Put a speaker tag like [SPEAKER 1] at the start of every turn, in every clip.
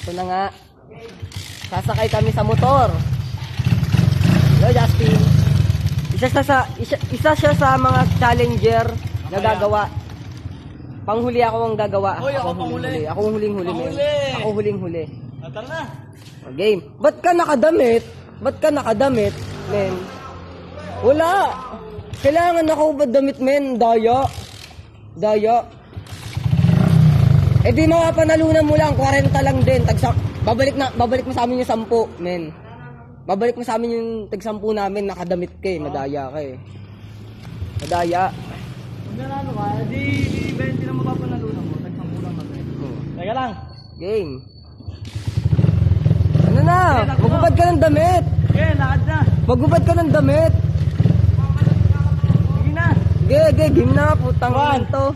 [SPEAKER 1] Ito na nga. Sasakay kami sa motor. Hello, Justin. Isa siya sa mga challenger na gagawa. Panghuli ako ang gagawa.
[SPEAKER 2] Hoy, ako panghuli.
[SPEAKER 1] Ako huling-huli. Ako huling-huli.
[SPEAKER 2] Tara na.
[SPEAKER 1] Game. Ba't ka nakadamit? Men? Wala. Kailangan ako ba damit, men? Daya. Eh di mapapanalunan mo lang, 40 lang din. Babalik mo sa amin yung 10, men. Babalik mo sa amin yung tag-10 namin, nakadamit ka eh. Madaya ka eh. Madaya.
[SPEAKER 2] Kung ano ka, di 20 na mapapanalunan mo. Tag-10 lang natin. Teka lang.
[SPEAKER 1] Game. Ano na? Magubad ka ng damit.
[SPEAKER 2] Okay, lakad na.
[SPEAKER 1] Magubad ka ng damit.
[SPEAKER 2] Sige na.
[SPEAKER 1] Game na. Putang ina to.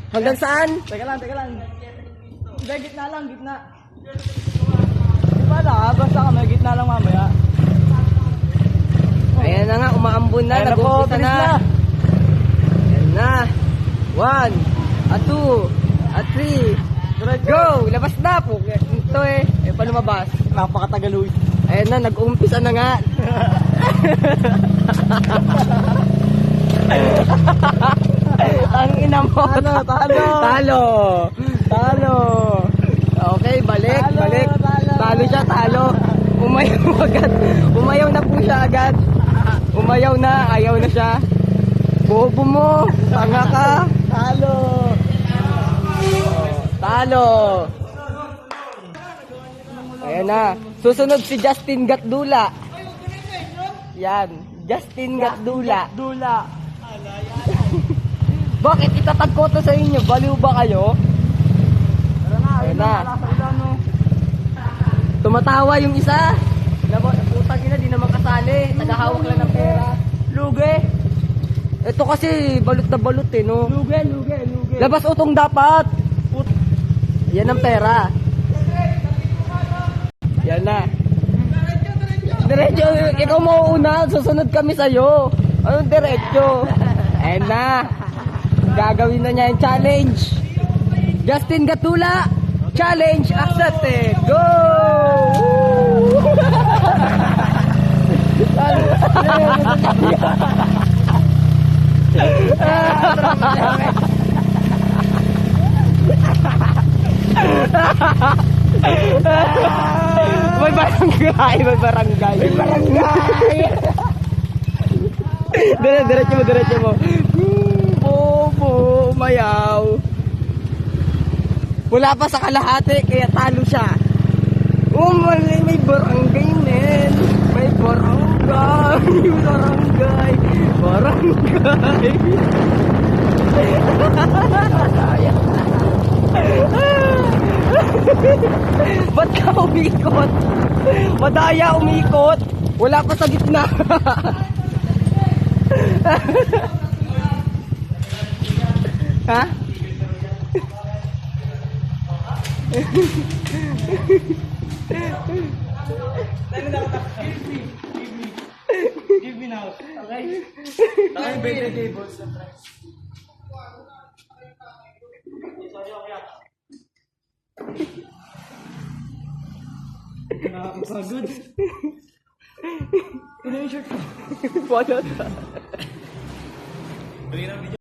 [SPEAKER 1] Hanggang saan?
[SPEAKER 2] Teka lang. Hindi, gitna lang. Di ba na? Basta kami, gitna lang mamaya.
[SPEAKER 1] Ayan na nga, umaambon na.
[SPEAKER 2] Ayan na po,
[SPEAKER 1] Nag-umpisa
[SPEAKER 2] bilis
[SPEAKER 1] na.
[SPEAKER 2] na.
[SPEAKER 1] Ayan na. 1, 2, 3. Go! Labas na po. Ito eh. Paano lumabas?
[SPEAKER 2] Napakatagaluy.
[SPEAKER 1] Ayan na, nag-umpisa na nga. Ang ina mo. Talo. Okay, balik. Talo siya. Umayaw na po siya agad. Umayaw na, ayaw na siya. Bobo mo. Tanga ka. Talo. Ayan na. Susunod si Justin Gatdula. Yan. Justin Gatdula. Bakit itatag ko to sa inyo? Baliw ba kayo? Ayan na. Tumatawa yung isa. Putang ina, di naman kasali. Tagahawak lang ng pera. Luge. Ito kasi balot na balot eh, no?
[SPEAKER 2] Luge.
[SPEAKER 1] Labas utong dapat. Yan ang pera. Yan na. Diretso, ikaw mauuna. Susunod kami sa'yo. Anong diretso? Ayan na. Gagawin na niya yung challenge. Justin Gatdula. Challenge accepted. Go! May barangay. Diretso mo. Bobo, umayaw. Wala pa sa kalahati, kaya talo siya. May barangay, men. May barangay. Ba't ka umikot? Madaya umikot. Wala pa sa gitna. Ha?
[SPEAKER 2] Give me now. Okay? Okay, 20 tables na price. Sorry, okay. Nakakapagod. Ano yung shirt ko?
[SPEAKER 1] Wala.